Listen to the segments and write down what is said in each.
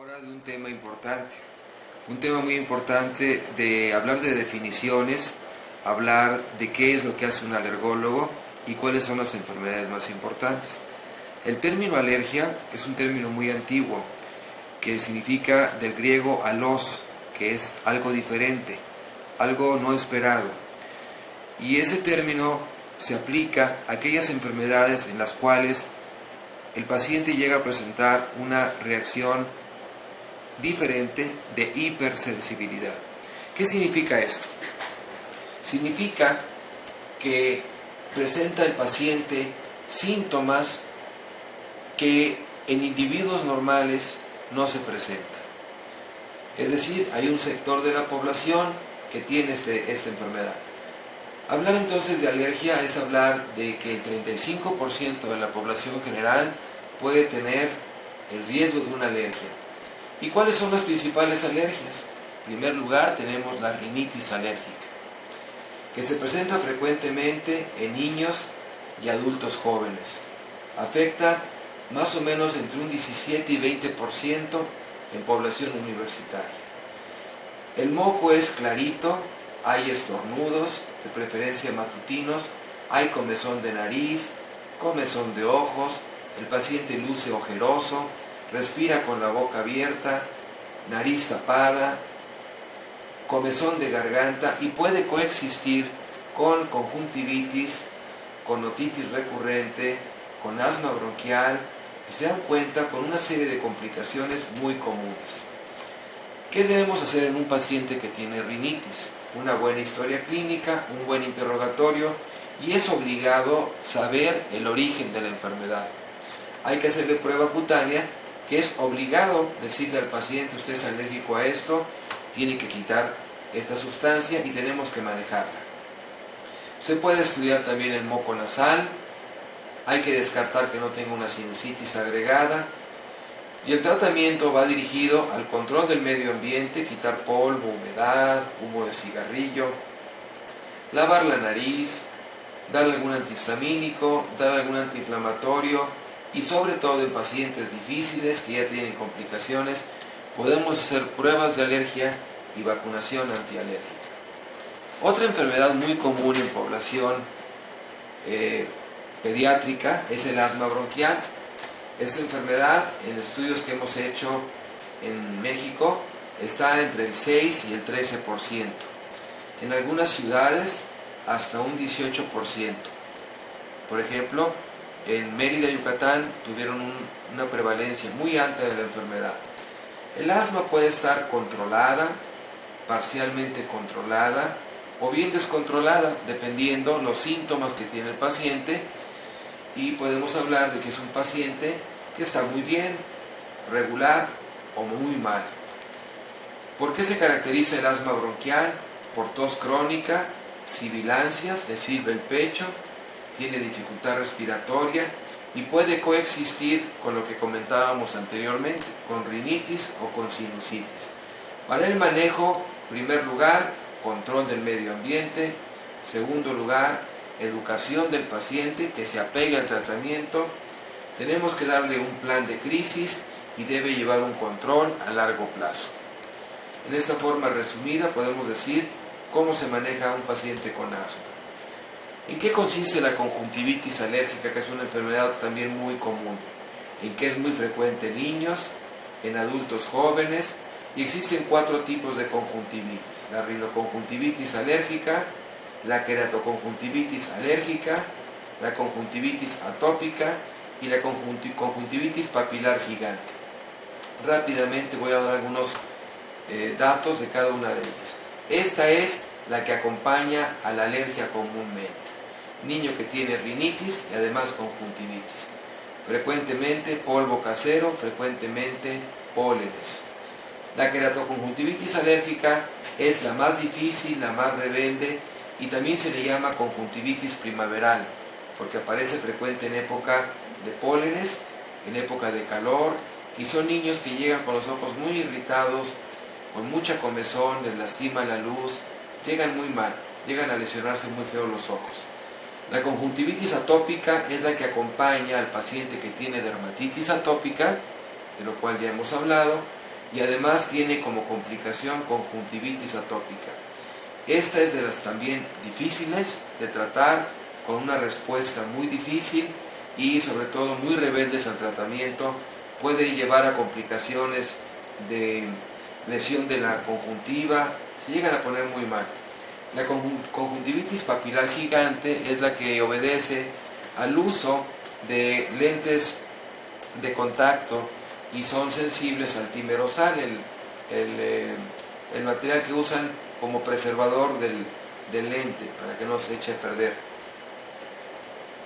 ahora de un tema muy importante de hablar de definiciones, hablar de qué es lo que hace un alergólogo y cuáles son las enfermedades más importantes. El término alergia es un término muy antiguo que significa del griego alos, que es algo diferente, algo no esperado. Y ese término se aplica a aquellas enfermedades en las cuales el paciente llega a presentar una reacción diferente de hipersensibilidad. ¿Qué significa esto? Significa que presenta el paciente síntomas que en individuos normales no se presentan. Es decir, hay un sector de la población que tiene esta enfermedad. Hablar entonces de alergia es hablar de que el 35% de la población general puede tener el riesgo de una alergia. ¿Y cuáles son las principales alergias? En primer lugar tenemos la rinitis alérgica, que se presenta frecuentemente en niños y adultos jóvenes. Afecta más o menos entre un 17 y 20% en población universitaria. El moco es clarito, hay estornudos, de preferencia matutinos, hay comezón de nariz, comezón de ojos, el paciente luce ojeroso, respira con la boca abierta, nariz tapada, comezón de garganta y puede coexistir con conjuntivitis, con otitis recurrente, con asma bronquial y se dan cuenta con una serie de complicaciones muy comunes. ¿Qué debemos hacer en un paciente que tiene rinitis? Una buena historia clínica, un buen interrogatorio y es obligado saber el origen de la enfermedad. Hay que hacerle prueba cutánea, que es obligado decirle al paciente: usted es alérgico a esto, tiene que quitar esta sustancia y tenemos que manejarla. Se puede estudiar también el moco nasal, hay que descartar que no tenga una sinusitis agregada y el tratamiento va dirigido al control del medio ambiente, quitar polvo, humedad, humo de cigarrillo, lavar la nariz, darle algún antihistamínico, dar algún antiinflamatorio y sobre todo en pacientes difíciles que ya tienen complicaciones podemos hacer pruebas de alergia y vacunación antialérgica. Otra enfermedad muy común en población pediátrica es el asma bronquial. Esta enfermedad, en estudios que hemos hecho en México, está entre el 6 y el 13%. En algunas ciudades hasta un 18%. Por ejemplo, en Mérida, Yucatán, tuvieron una prevalencia muy alta de la enfermedad. El asma puede estar controlada, parcialmente controlada o bien descontrolada, dependiendo los síntomas que tiene el paciente, y podemos hablar de que es un paciente que está muy bien, regular o muy mal. ¿Por qué se caracteriza el asma bronquial? Por tos crónica, sibilancias, le sirve el pecho, tiene dificultad respiratoria y puede coexistir con lo que comentábamos anteriormente, con rinitis o con sinusitis. Para el manejo, en primer lugar, control del medio ambiente, segundo lugar, educación del paciente que se apegue al tratamiento, tenemos que darle un plan de crisis y debe llevar un control a largo plazo. En esta forma resumida podemos decir cómo se maneja a un paciente con asma. ¿En qué consiste la conjuntivitis alérgica, que es una enfermedad también muy común? En que es muy frecuente en niños, en adultos jóvenes, y existen 4 tipos de conjuntivitis: la rinoconjuntivitis alérgica, la queratoconjuntivitis alérgica, la conjuntivitis atópica y la conjuntivitis papilar gigante. Rápidamente voy a dar algunos datos de cada una de ellas. Esta es la que acompaña a la alergia comúnmente. Niño que tiene rinitis y además conjuntivitis. Frecuentemente polvo casero, frecuentemente pólenes. La queratoconjuntivitis alérgica es la más difícil, la más rebelde y también se le llama conjuntivitis primaveral porque aparece frecuente en época de pólenes, en época de calor y son niños que llegan con los ojos muy irritados, con mucha comezón, les lastima la luz, llegan muy mal, llegan a lesionarse muy feo los ojos. La conjuntivitis atópica es la que acompaña al paciente que tiene dermatitis atópica, de lo cual ya hemos hablado, y además tiene como complicación conjuntivitis atópica. Esta es de las también difíciles de tratar, con una respuesta muy difícil y sobre todo muy rebeldes al tratamiento. Puede llevar a complicaciones de lesión de la conjuntiva, se llegan a poner muy mal. La conjuntivitis papilar gigante es la que obedece al uso de lentes de contacto y son sensibles al timerosal, el material que usan como preservador del lente para que no se eche a perder.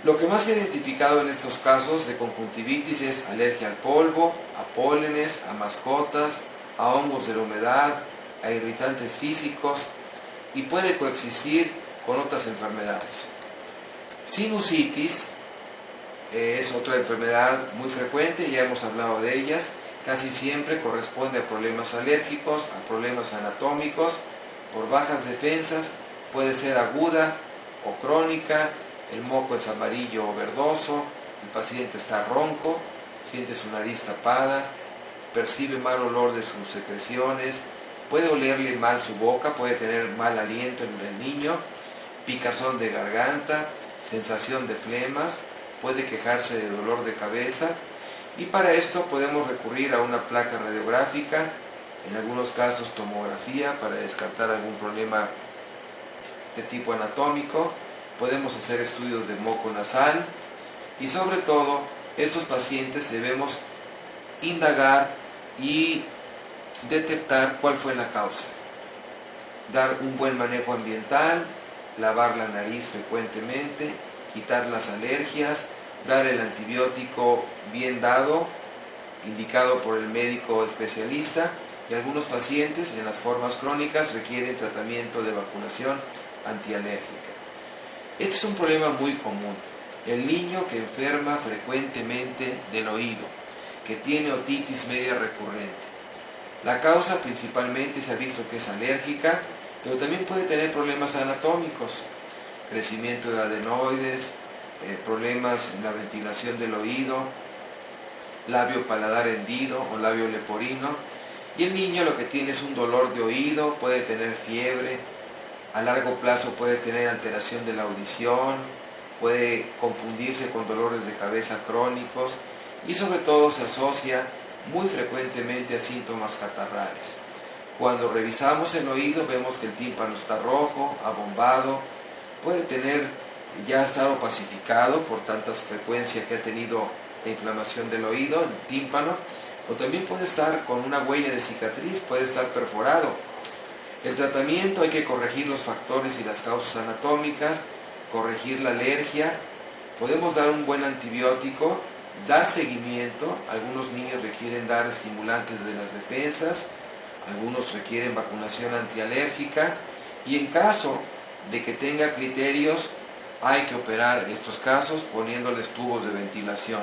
Lo que más se ha identificado en estos casos de conjuntivitis es alergia al polvo, a pólenes, a mascotas, a hongos de la humedad, a irritantes físicos y puede coexistir con otras enfermedades. Sinusitis es otra enfermedad muy frecuente, ya hemos hablado de ellas. Casi siempre corresponde a problemas alérgicos, a problemas anatómicos, por bajas defensas, puede ser aguda o crónica, el moco es amarillo o verdoso, el paciente está ronco, siente su nariz tapada, percibe mal olor de sus secreciones, puede olerle mal su boca, puede tener mal aliento en el niño, picazón de garganta, sensación de flemas, puede quejarse de dolor de cabeza y para esto podemos recurrir a una placa radiográfica, en algunos casos tomografía para descartar algún problema de tipo anatómico, podemos hacer estudios de moco nasal y sobre todo estos pacientes debemos indagar y detectar cuál fue la causa, dar un buen manejo ambiental, lavar la nariz frecuentemente, quitar las alergias, dar el antibiótico bien dado, indicado por el médico especialista, y algunos pacientes en las formas crónicas requieren tratamiento de vacunación antialérgica. Este es un problema muy común. El niño que enferma frecuentemente del oído, que tiene otitis media recurrente. La causa principalmente se ha visto que es alérgica, pero también puede tener problemas anatómicos, crecimiento de adenoides, problemas en la ventilación del oído, labio paladar hendido o labio leporino. Y el niño lo que tiene es un dolor de oído, puede tener fiebre, a largo plazo puede tener alteración de la audición, puede confundirse con dolores de cabeza crónicos y sobre todo se asocia muy frecuentemente a síntomas catarrales. Cuando revisamos el oído vemos que el tímpano está rojo, abombado, puede tener ya estado pacificado por tanta frecuencia que ha tenido la inflamación del oído, el tímpano, o también puede estar con una huella de cicatriz, puede estar perforado. El tratamiento hay que corregir los factores y las causas anatómicas, corregir la alergia, podemos dar un buen antibiótico, dar seguimiento, algunos niños requieren dar estimulantes de las defensas, algunos requieren vacunación antialérgica y en caso de que tenga criterios hay que operar estos casos poniéndoles tubos de ventilación.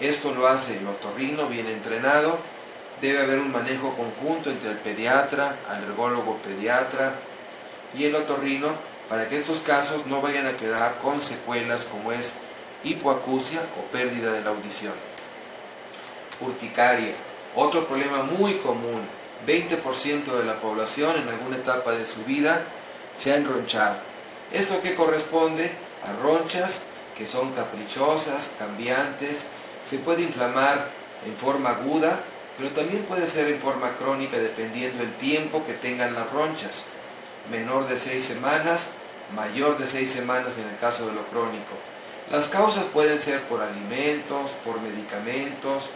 Esto lo hace el otorrino bien entrenado, debe haber un manejo conjunto entre el pediatra, alergólogo pediatra y el otorrino para que estos casos no vayan a quedar con secuelas como es hipoacusia o pérdida de la audición. Urticaria, otro problema muy común, 20% de la población en alguna etapa de su vida se ha enronchado. ¿Esto qué corresponde? A ronchas que son caprichosas, cambiantes, se puede inflamar en forma aguda, pero también puede ser en forma crónica dependiendo del tiempo que tengan las ronchas. Menor de 6 semanas, mayor de 6 semanas en el caso de lo crónico. Las causas pueden ser por alimentos, por medicamentos,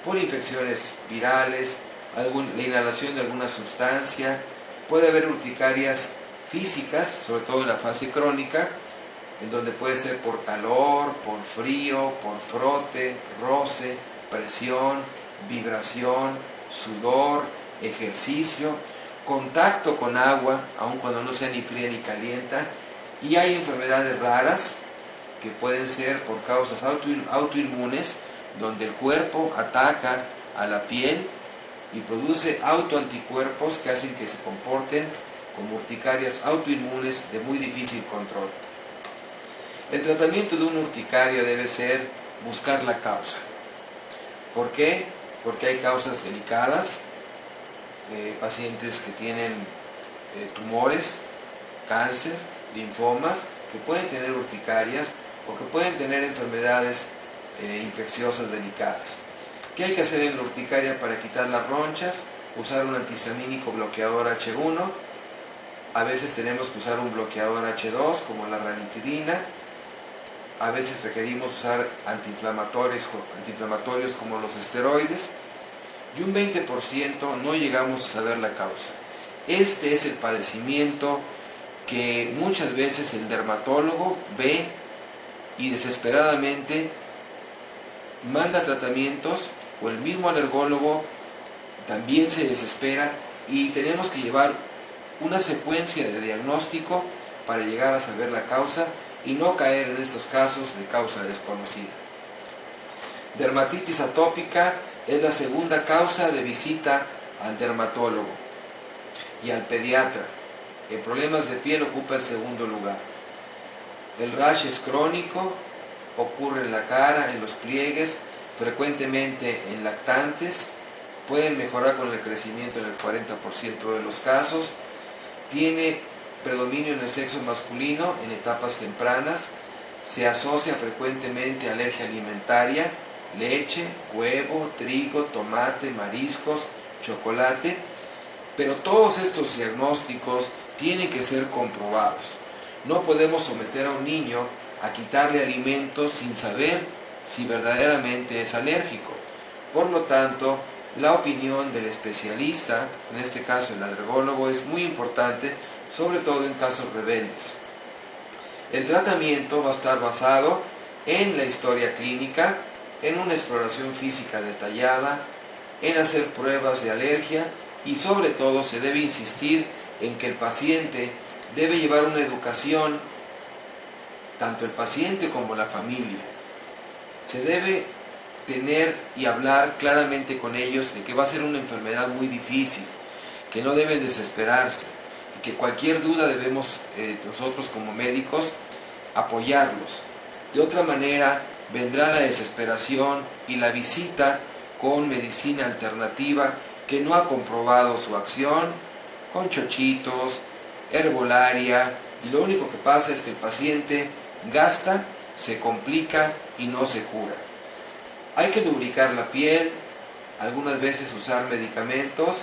por infecciones virales, la inhalación de alguna sustancia, puede haber urticarias físicas, sobre todo en la fase crónica, en donde puede ser por calor, por frío, por frote, roce, presión, vibración, sudor, ejercicio, contacto con agua, aun cuando no sea ni fría ni calienta, y hay enfermedades raras que pueden ser por causas autoinmunes, donde el cuerpo ataca a la piel y produce autoanticuerpos que hacen que se comporten como urticarias autoinmunes de muy difícil control. El tratamiento de una urticaria debe ser buscar la causa. ¿Por qué? Porque hay causas delicadas, pacientes que tienen tumores, cáncer, linfomas, que pueden tener urticarias o que pueden tener enfermedades infecciosas delicadas. ¿Qué hay que hacer en la urticaria para quitar las ronchas? Usar un antihistamínico bloqueador H1. A veces tenemos que usar un bloqueador H2 como la ranitidina. A veces requerimos usar antiinflamatorios como los esteroides. Y un 20% no llegamos a saber la causa. Este es el padecimiento que muchas veces el dermatólogo ve y desesperadamente manda tratamientos, o el mismo alergólogo también se desespera, y tenemos que llevar una secuencia de diagnóstico para llegar a saber la causa y no caer en estos casos de causa desconocida. Dermatitis atópica es la segunda causa de visita al dermatólogo y al pediatra. En problemas de piel ocupa el segundo lugar. El rash es crónico, ocurre en la cara, en los pliegues, frecuentemente en lactantes, pueden mejorar con el crecimiento en el 40% de los casos, tiene predominio en el sexo masculino en etapas tempranas, se asocia frecuentemente a alergia alimentaria, leche, huevo, trigo, tomate, mariscos, chocolate, pero todos estos diagnósticos tienen que ser comprobados. No podemos someter a un niño a quitarle alimentos sin saber si verdaderamente es alérgico. Por lo tanto, la opinión del especialista, en este caso el alergólogo, es muy importante, sobre todo en casos rebeldes. El tratamiento va a estar basado en la historia clínica, en una exploración física detallada, en hacer pruebas de alergia y sobre todo se debe insistir en que el paciente debe llevar una educación, tanto el paciente como la familia. Se debe tener y hablar claramente con ellos de que va a ser una enfermedad muy difícil, que no deben desesperarse y que cualquier duda debemos nosotros como médicos apoyarlos. De otra manera vendrá la desesperación y la visita con medicina alternativa que no ha comprobado su acción, con chochitos, herbolaria, y lo único que pasa es que el paciente gasta, se complica y no se cura. Hay que lubricar la piel, algunas veces usar medicamentos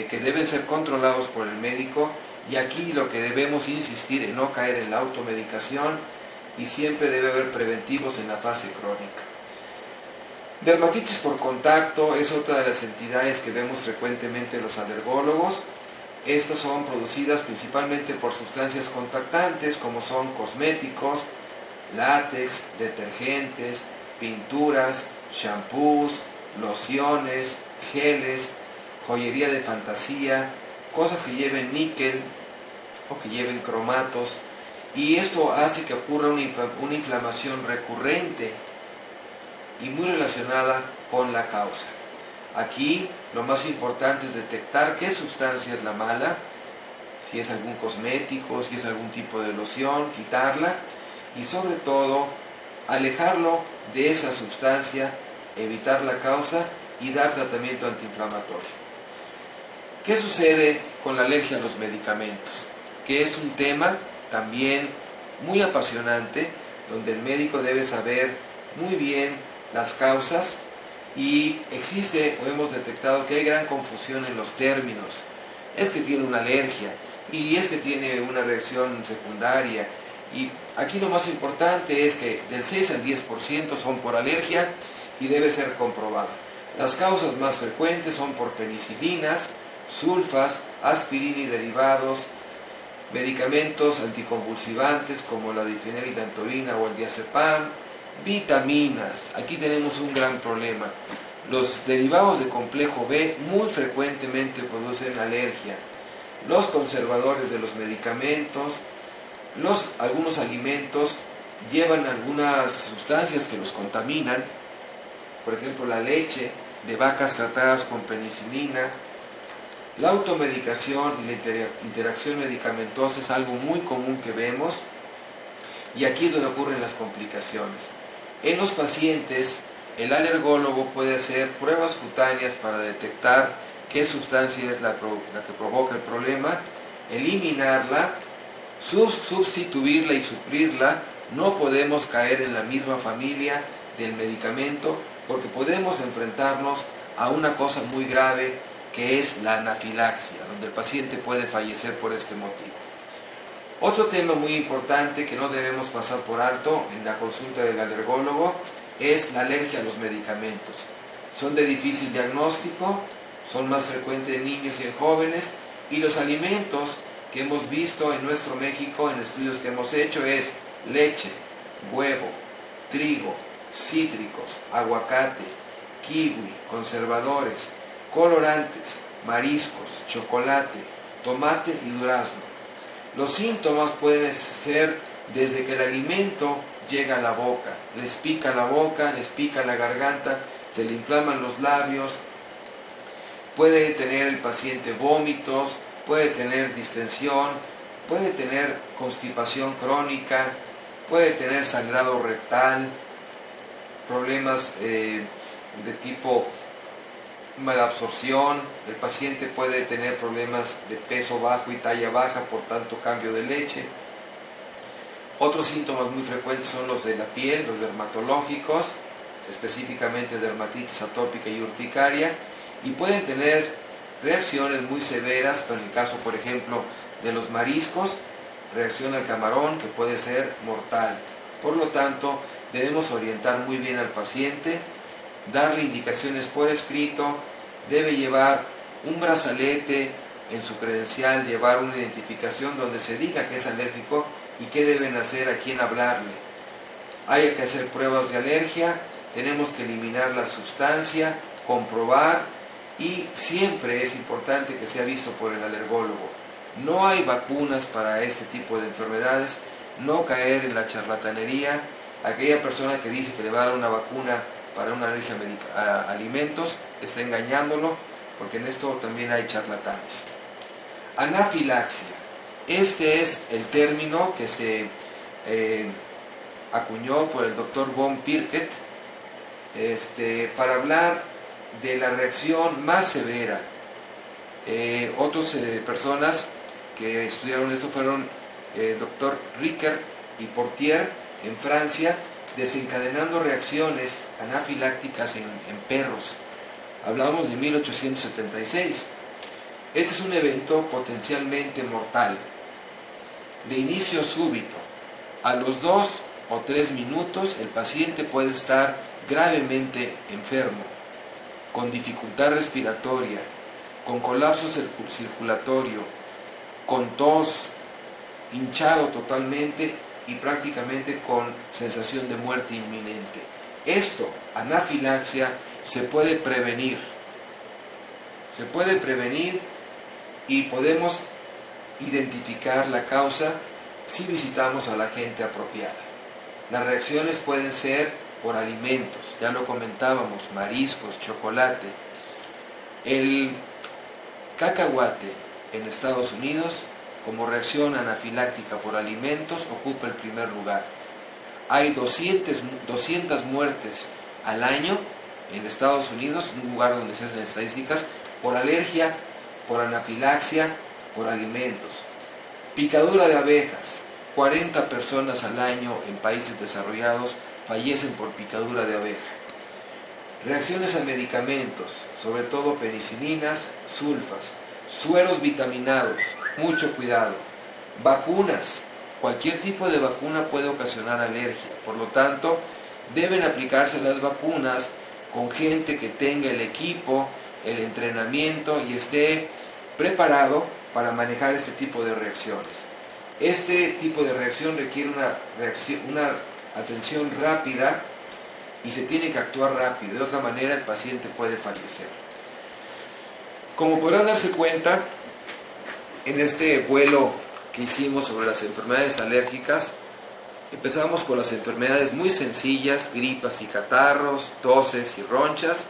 que deben ser controlados por el médico, y aquí lo que debemos insistir en no caer en la automedicación, y siempre debe haber preventivos en la fase crónica. Dermatitis por contacto es otra de las entidades que vemos frecuentemente los alergólogos. Estas son producidas principalmente por sustancias contactantes como son cosméticos, látex, detergentes, pinturas, shampoos, lociones, geles, joyería de fantasía, cosas que lleven níquel o que lleven cromatos, y esto hace que ocurra una inflamación recurrente y muy relacionada con la causa. Aquí lo más importante es detectar qué sustancia es la mala, si es algún cosmético, si es algún tipo de loción, quitarla, y sobre todo alejarlo de esa sustancia, evitar la causa y dar tratamiento antiinflamatorio. ¿Qué sucede con la alergia a los medicamentos? Que es un tema también muy apasionante, donde el médico debe saber muy bien las causas, y existe, o hemos detectado que hay gran confusión en los términos. Es que tiene una alergia, y es que tiene una reacción secundaria, y aquí lo más importante es que del 6 al 10% son por alergia y debe ser comprobado. Las causas más frecuentes son por penicilinas, sulfas, aspirina y derivados, medicamentos anticonvulsivantes como la difenhidramina o el diazepam, vitaminas. Aquí tenemos un gran problema. Los derivados de complejo B muy frecuentemente producen alergia. Los conservadores de los medicamentos, algunos alimentos llevan algunas sustancias que los contaminan, por ejemplo la leche de vacas tratadas con penicilina. La automedicación y la interacción medicamentosa es algo muy común que vemos, y aquí es donde ocurren las complicaciones. En los pacientes, el alergólogo puede hacer pruebas cutáneas para detectar qué sustancia es la que provoca el problema, eliminarla, sustituirla y suplirla. No podemos caer en la misma familia del medicamento porque podemos enfrentarnos a una cosa muy grave que es la anafilaxia, donde el paciente puede fallecer por este motivo. Otro tema muy importante que no debemos pasar por alto en la consulta del alergólogo es la alergia a los medicamentos. Son de difícil diagnóstico, son más frecuentes en niños y en jóvenes, y los alimentos que hemos visto en nuestro México, en estudios que hemos hecho, es leche, huevo, trigo, cítricos, aguacate, kiwi, conservadores, colorantes, mariscos, chocolate, tomate y durazno. Los síntomas pueden ser desde que el alimento llega a la boca, les pica la boca, les pica la garganta, se le inflaman los labios, puede tener el paciente vómitos, puede tener distensión, puede tener constipación crónica, puede tener sangrado rectal, problemas de tipo malabsorción, el paciente puede tener problemas de peso bajo y talla baja, por tanto cambio de leche. Otros síntomas muy frecuentes son los de la piel, los dermatológicos, específicamente dermatitis atópica y urticaria, y pueden tener reacciones muy severas, en el caso por ejemplo de los mariscos, reacción al camarón que puede ser mortal. Por lo tanto, debemos orientar muy bien al paciente, darle indicaciones por escrito, debe llevar un brazalete en su credencial, llevar una identificación donde se diga que es alérgico y qué deben hacer, a quién hablarle. Hay que hacer pruebas de alergia, tenemos que eliminar la sustancia, comprobar, y siempre es importante que sea visto por el alergólogo. No hay vacunas para este tipo de enfermedades, no caer en la charlatanería. Aquella persona que dice que le va a dar una vacuna para una alergia a alimentos está engañándolo, porque en esto también hay charlatanes. Anafilaxia. Este es el término que se acuñó por el doctor von Pirket para hablar de la reacción más severa. Otras personas que estudiaron esto fueron el doctor Ricker y Portier en Francia, desencadenando reacciones anafilácticas en perros. Hablamos de 1876. Este es un evento potencialmente mortal, de inicio súbito. A los 2 o 3 minutos el paciente puede estar gravemente enfermo, con dificultad respiratoria, con colapso circulatorio, con tos, hinchado totalmente y prácticamente con sensación de muerte inminente. Esto, anafilaxia, se puede prevenir. Se puede prevenir y podemos identificar la causa si visitamos a la gente apropiada. Las reacciones pueden ser por alimentos, ya lo comentábamos, mariscos, chocolate. El cacahuate en Estados Unidos, como reacción anafiláctica por alimentos, ocupa el primer lugar. Hay 200 muertes al año en Estados Unidos, un lugar donde se hacen estadísticas, por alergia, por anafilaxia, por alimentos. Picadura de abejas, 40 personas al año en países desarrollados fallecen por picadura de abeja. Reacciones a medicamentos, sobre todo penicilinas, sulfas, sueros vitaminados, mucho cuidado. Vacunas, cualquier tipo de vacuna puede ocasionar alergia, por lo tanto, deben aplicarse las vacunas con gente que tenga el equipo, el entrenamiento y esté preparado para manejar este tipo de reacciones. Este tipo de reacción requiere una atención rápida y se tiene que actuar rápido, de otra manera el paciente puede fallecer. Como podrán darse cuenta, en este vuelo que hicimos sobre las enfermedades alérgicas, empezamos con las enfermedades muy sencillas, gripas y catarros, toses y ronchas,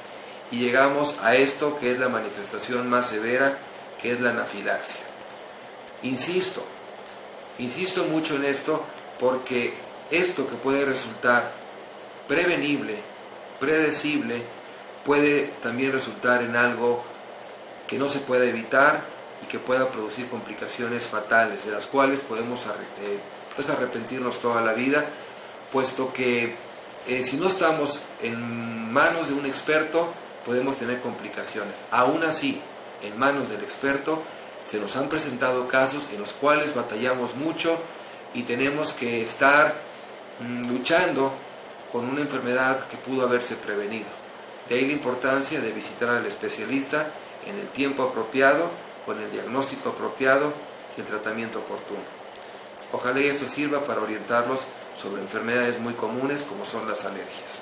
y llegamos a esto que es la manifestación más severa, que es la anafilaxia. Insisto mucho en esto porque esto que puede resultar prevenible, predecible, puede también resultar en algo que no se pueda evitar y que pueda producir complicaciones fatales, de las cuales podemos arrepentirnos toda la vida, puesto que si no estamos en manos de un experto, podemos tener complicaciones. Aún así, en manos del experto, se nos han presentado casos en los cuales batallamos mucho y tenemos que estar luchando con una enfermedad que pudo haberse prevenido. De ahí la importancia de visitar al especialista en el tiempo apropiado, con el diagnóstico apropiado y el tratamiento oportuno. Ojalá esto sirva para orientarlos sobre enfermedades muy comunes como son las alergias.